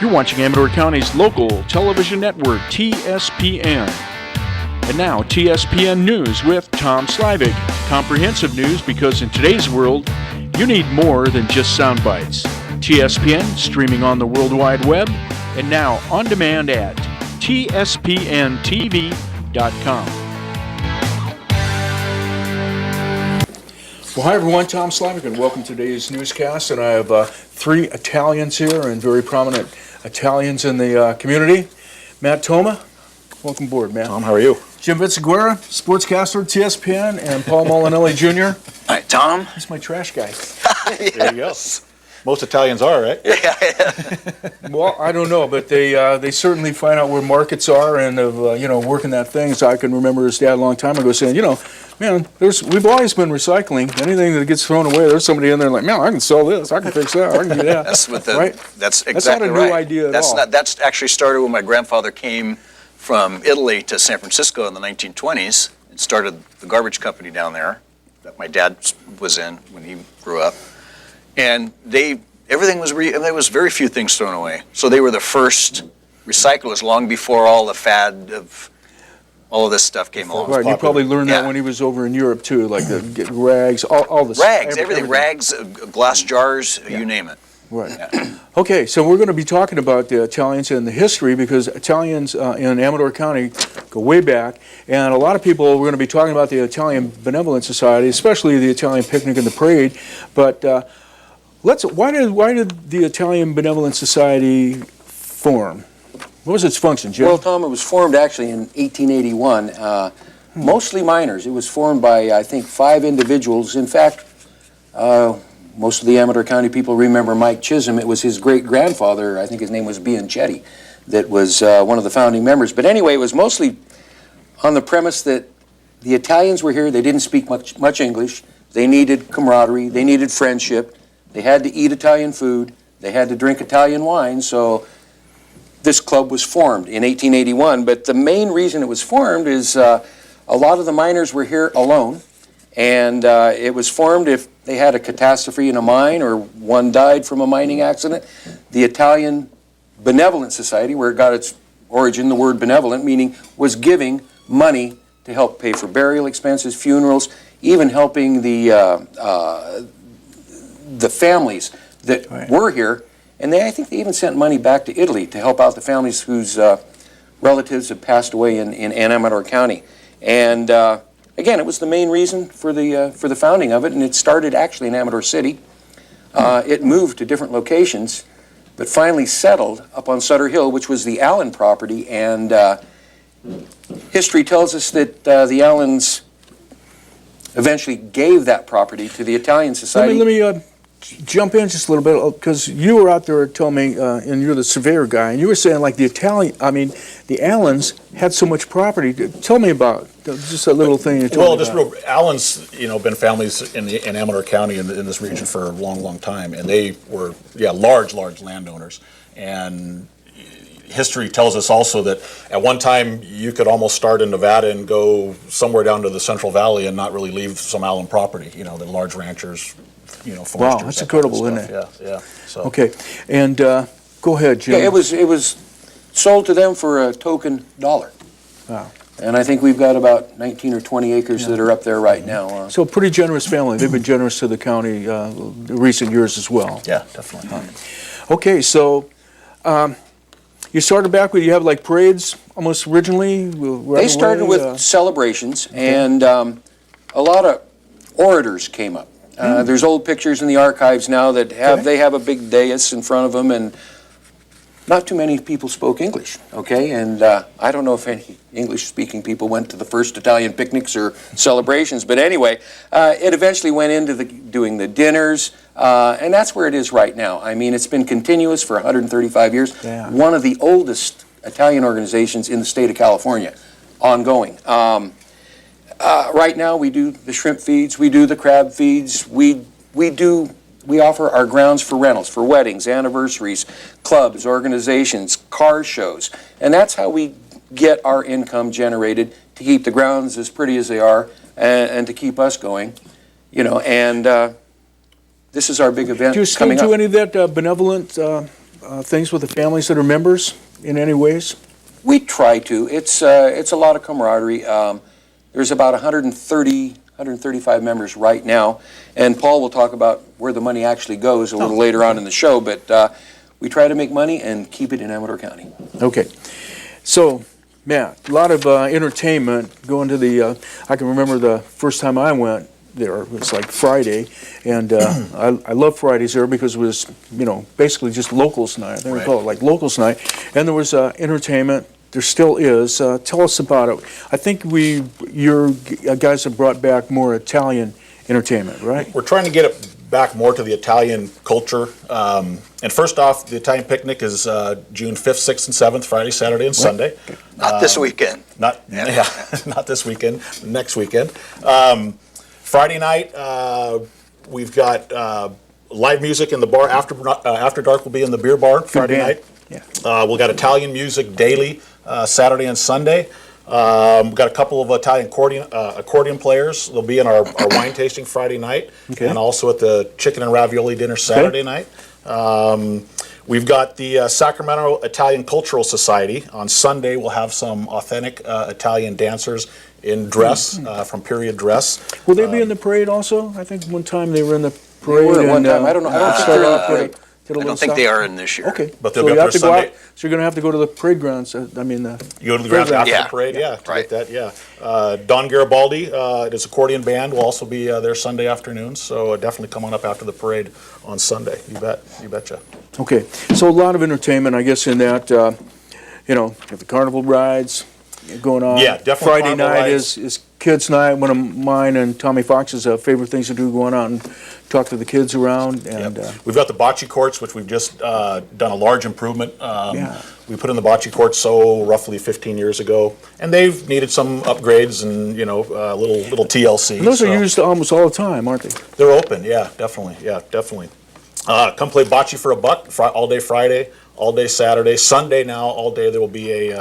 You're watching Amador County's local television network, TSPN. And now, TSPN News with Tom Slavik. Comprehensive news because in today's world, you need more than just sound bites. TSPN, streaming on the World Wide Web, and now on demand at tspntv.com. Well, hi everyone, Tom Slavik, and welcome to today's newscast. And I have three Italians here, and very prominent Italians in the community. Matt Toma, welcome aboard, Matt. Tom, how are you? Jim Vinciguerra, sportscaster at TSPN, and Paul Molinelli Jr. Hi, Tom. He's my trash guy. There you go. Most Italians are, right? Yeah. Well, I don't know, but they certainly find out where markets are and of working that thing. So I can remember his dad a long time ago saying, man, we've always been recycling. Anything that gets thrown away, there's somebody in there like, man, I can sell this, I can fix that, I can do that. Right? That's exactly That's not a new idea at all. That's actually started when my grandfather came from Italy to San Francisco in the 1920s and started the garbage company down there that my dad was in when he grew up. And everything was there was very few things thrown away. So they were the first recyclers long before all the fad of all of this stuff came along. Right, you probably learned that when he was over in Europe too, like the rags, all the rags, everything, rags, glass jars, you name it. Right. Yeah. Okay, so we're going to be talking about the Italians and the history because Italians in Amador County go way back, and a lot of people, we're going to be talking about the Italian Benevolent Society, especially the Italian Picnic and the Parade, but why did the Italian Benevolent Society form? What was its function, Jim? Well, Tom, it was formed actually in 1881, mostly miners. It was formed by, I think, 5 individuals. In fact, most of the Amador County people remember Mike Chisholm. It was his great-grandfather, I think his name was Bianchetti, that was one of the founding members. But anyway, it was mostly on the premise that the Italians were here. They didn't speak much English. They needed camaraderie. They needed friendship. They had to eat Italian food. They had to drink Italian wine. So this club was formed in 1881. But the main reason it was formed is a lot of the miners were here alone. And it was formed if they had a catastrophe in a mine or one died from a mining accident. The Italian Benevolent Society, where it got its origin, the word benevolent, meaning was giving money to help pay for burial expenses, funerals, even helping the families that were here. And I think they even sent money back to Italy to help out the families whose relatives had passed away in Amador County. And again, it was the main reason for the founding of it, and it started actually in Amador City. It moved to different locations, but finally settled up on Sutter Hill, which was the Allen property. And history tells us that the Allens eventually gave that property to the Italian Society. Let me jump in just a little bit, because you were out there telling me, and you're the surveyor guy, and you were saying like the Allens had so much property. Tell me about just a little thing you told me about. Allens, been families in Amador County in this region for a long, long time, and they were, large landowners. And history tells us also that at one time you could almost start in Nevada and go somewhere down to the Central Valley and not really leave some Allen property. The large ranchers. Wow, that's incredible, isn't it? Yeah. So. Okay, and go ahead, Jim. Yeah, it was sold to them for a token $1. Wow. And I think we've got about 19 or 20 acres that are up there right now. So pretty generous family. They've been generous to the county in recent years as well. Yeah, definitely. Okay, so you started back with, you have like parades almost originally? They started with celebrations, and a lot of orators came up. There's old pictures in the archives now that they have a big dais in front of them, and not too many people spoke English, okay? And I don't know if any English-speaking people went to the first Italian picnics or celebrations, but anyway, it eventually went into doing the dinners, and that's where it is right now. I mean, it's been continuous for 135 years. Yeah. One of the oldest Italian organizations in the state of California, ongoing. Right now, we do the shrimp feeds, we do the crab feeds, we offer our grounds for rentals, for weddings, anniversaries, clubs, organizations, car shows, and that's how we get our income generated to keep the grounds as pretty as they are and to keep us going, and this is our big event Do you still coming do up. any of that benevolent things with the families that are members in any ways? We try to. It's a lot of camaraderie. There's about 135 members right now, and Paul will talk about where the money actually goes a little later on in the show, but we try to make money and keep it in Amador County. Okay. So, Matt, a lot of entertainment going to the, I can remember the first time I went there, it was like Friday, and I love Fridays there because it was, basically just locals night. They would call it like locals night, and there was entertainment. There still is. Tell us about it. I think your guys have brought back more Italian entertainment, right? We're trying to get it back more to the Italian culture. And first off, the Italian picnic is June 5th, 6th, and 7th, Friday, Saturday, and Sunday. Not this weekend. Not this weekend, next weekend. Friday night, we've got live music in the bar. After dark will be in the beer bar Friday night. Yeah. We've got Italian music daily Saturday and Sunday. We've got a couple of Italian accordion players. They'll be in our wine tasting Friday night, and also at the chicken and ravioli dinner Saturday night. We've got the Sacramento Italian Cultural Society. On Sunday, we'll have some authentic Italian dancers in dress, from period dress. Will they be in the parade also? I think one time they were in the parade. They were at one time. I don't know. I don't think they're in the parade. I don't think they are in this year. Okay. But they'll be up there Sunday. So you're going to have to go to the parade grounds. You go to the grounds after the parade, to get that, Don Garibaldi, his accordion band will also be there Sunday afternoons, so definitely come on up after the parade on Sunday. You betcha. Okay, so a lot of entertainment, I guess, in that, you have the carnival rides going on. Yeah, definitely Friday carnival night rides. is kids' night. One of mine and Tommy Fox's favorite things to do, going out and talk to the kids around. And we've got the bocce courts, which we've just done a large improvement. Yeah. We put in the bocce courts roughly 15 years ago, and they've needed some upgrades and little TLC. and those are used almost all the time, aren't they? They're open, definitely. Come play bocce for $1 all day Friday, all day Saturday, Sunday. Now all day there will be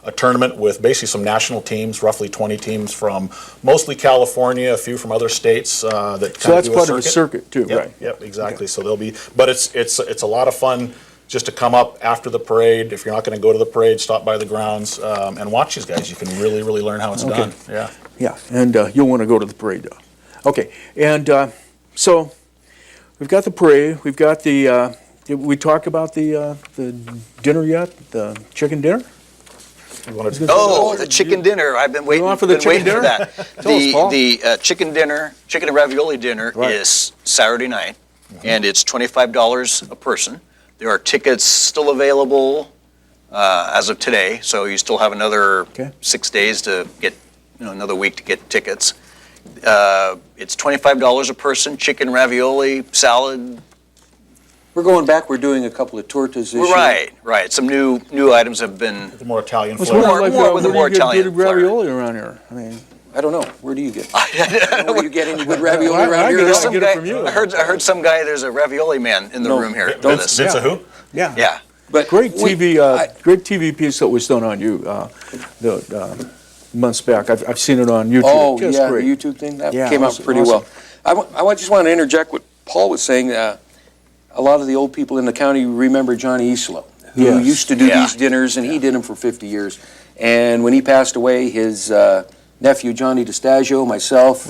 a tournament with basically some national teams, roughly 20 teams from mostly California, a few from other states. So that's part of the circuit too, right? Yep, exactly. So there'll be, but it's a lot of fun just to come up after the parade. If you're not going to go to the parade, stop by the grounds and watch these guys. You can really learn how it's done. Yeah. Yeah, and you'll want to go to the parade though. Okay, and so we've got the parade. We've got the. Did we talk about the dinner yet? The chicken dinner? Oh, the chicken dinner. I've been waiting for the chicken dinner? for that. Tell us, Paul. The chicken and ravioli dinner is Saturday night, and it's $25 a person. There are tickets still available as of today, so you still have another 6 days to get, another week to get tickets. It's $25 a person, chicken, ravioli, salad. We're going back. We're doing a couple of tortas this year. Right. Some new items have been. The more Italian What's flavor. More with the more Italian good ravioli around here? I mean, I don't know. Where do you get? Where do you get any good ravioli around here? I get it from you. I heard some guy. There's a ravioli man in the room here. Vince who? Yeah. But Great TV piece that was done on you months back. I've seen it on YouTube. Oh, Just yeah, great. the YouTube thing? That Yeah, came out awesome, pretty awesome. well. I just want to interject what Paul was saying. A lot of the old people in the county remember Johnny Islo, who Yes. used to do these dinners, and he did them for 50 years. And when he passed away, his nephew, Johnny DiStagio, myself,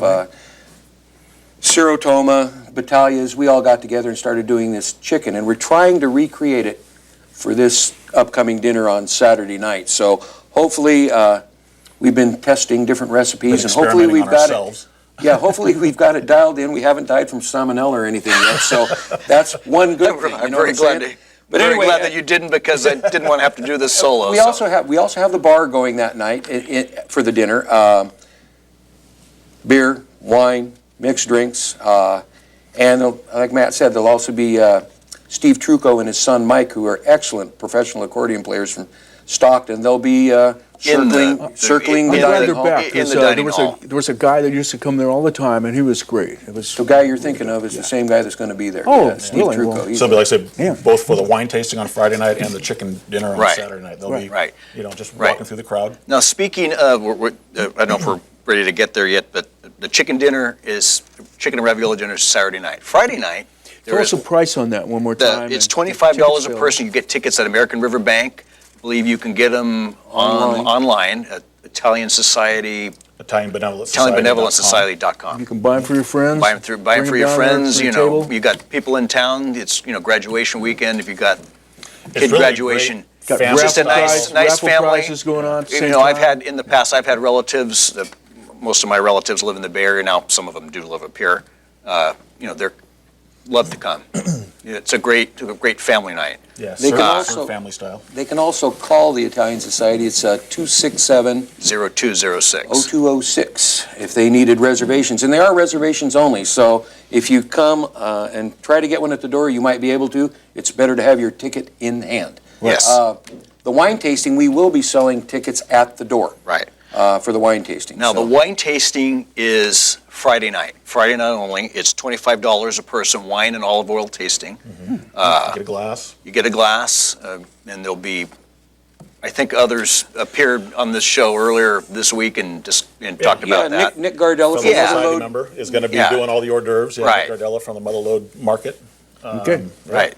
Ciro Toma, Battalias, we all got together and started doing this chicken. And we're trying to recreate it for this upcoming dinner on Saturday night. So hopefully, we've been testing different recipes, and hopefully we've got it. Yeah, hopefully we've got it dialed in. We haven't died from salmonella or anything yet, so that's one good thing. I'm very glad that you didn't, because I didn't want to have to do this solo. We also have the bar going that night for the dinner. Beer, wine, mixed drinks, and like Matt said, there'll also be Steve Trucco and his son Mike, who are excellent professional accordion players from Stockton. They'll be circling I'm the glad dining they're hall. back. 'Cause, there was a guy that used to come there all the time, and he was great. It was The guy you're thinking of is the same guy that's going to be there. Oh, Steve really? Trucco. Well, He's So, like I said, Yeah. both for the wine tasting on Friday night and the chicken dinner on Saturday night. They'll be, just walking through the crowd. Now, speaking of, I don't know if we're ready to get there yet, but the chicken and ravioli dinner is Saturday night. Friday night There Tell is- us the price on that one more time. It's and $25 a ticket person. You get tickets at American River Bank. I believe you can get them online at Italian Society, ItalianBenevolentSociety.com. You can buy them for your friends. Buy them for bring your down there friends. to the You know, table. you got people in town. It's graduation weekend. If you got It's kid really graduation, Got Family just a raffle nice prize- nice raffle family. prizes going on at the You same know, I've time. had in the past. I've had relatives. Most of my relatives live in the Bay Area now. Some of them do live up here. They're love to come. It's a great family night. Yeah, They can served also- family style. They can also call the Italian Society. It's 267 0206. 0206 if they needed reservations. And they are reservations only, so if you come and try to get one at the door, you might be able to. It's better to have your ticket in hand. Yes. The wine tasting, we will be selling tickets at the door Right. for the wine tasting. Now, so. the wine tasting is Friday night only. It's $25 a person, wine and olive oil tasting. Get a glass. You get a glass, and there'll be, I think others appeared on this show earlier this week and talked Yeah, about that. Nick Gardella From from the Yeah. society Motherlode. member is going to be Yeah. doing all the hors d'oeuvres. Yeah, Right. Gardella from the Motherlode Market. Okay. Right.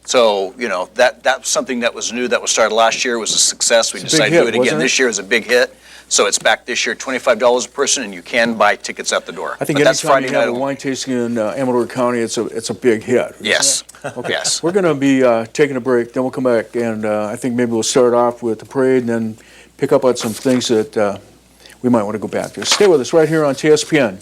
So, that's something that was new, that was started last year, was a success. We It's a big decided to do hit, it again wasn't it? this year. It was a big hit. So it's back this year, $25 a person, and you can buy tickets at the door. I think But that's anytime Friday you have night a only. wine tasting in Amador County, it's a big hit. Yes. Yes. We're going to be taking a break, then we'll come back, and I think maybe we'll start off with the parade and then pick up on some things that we might want to go back to. Stay with us right here on TSPN.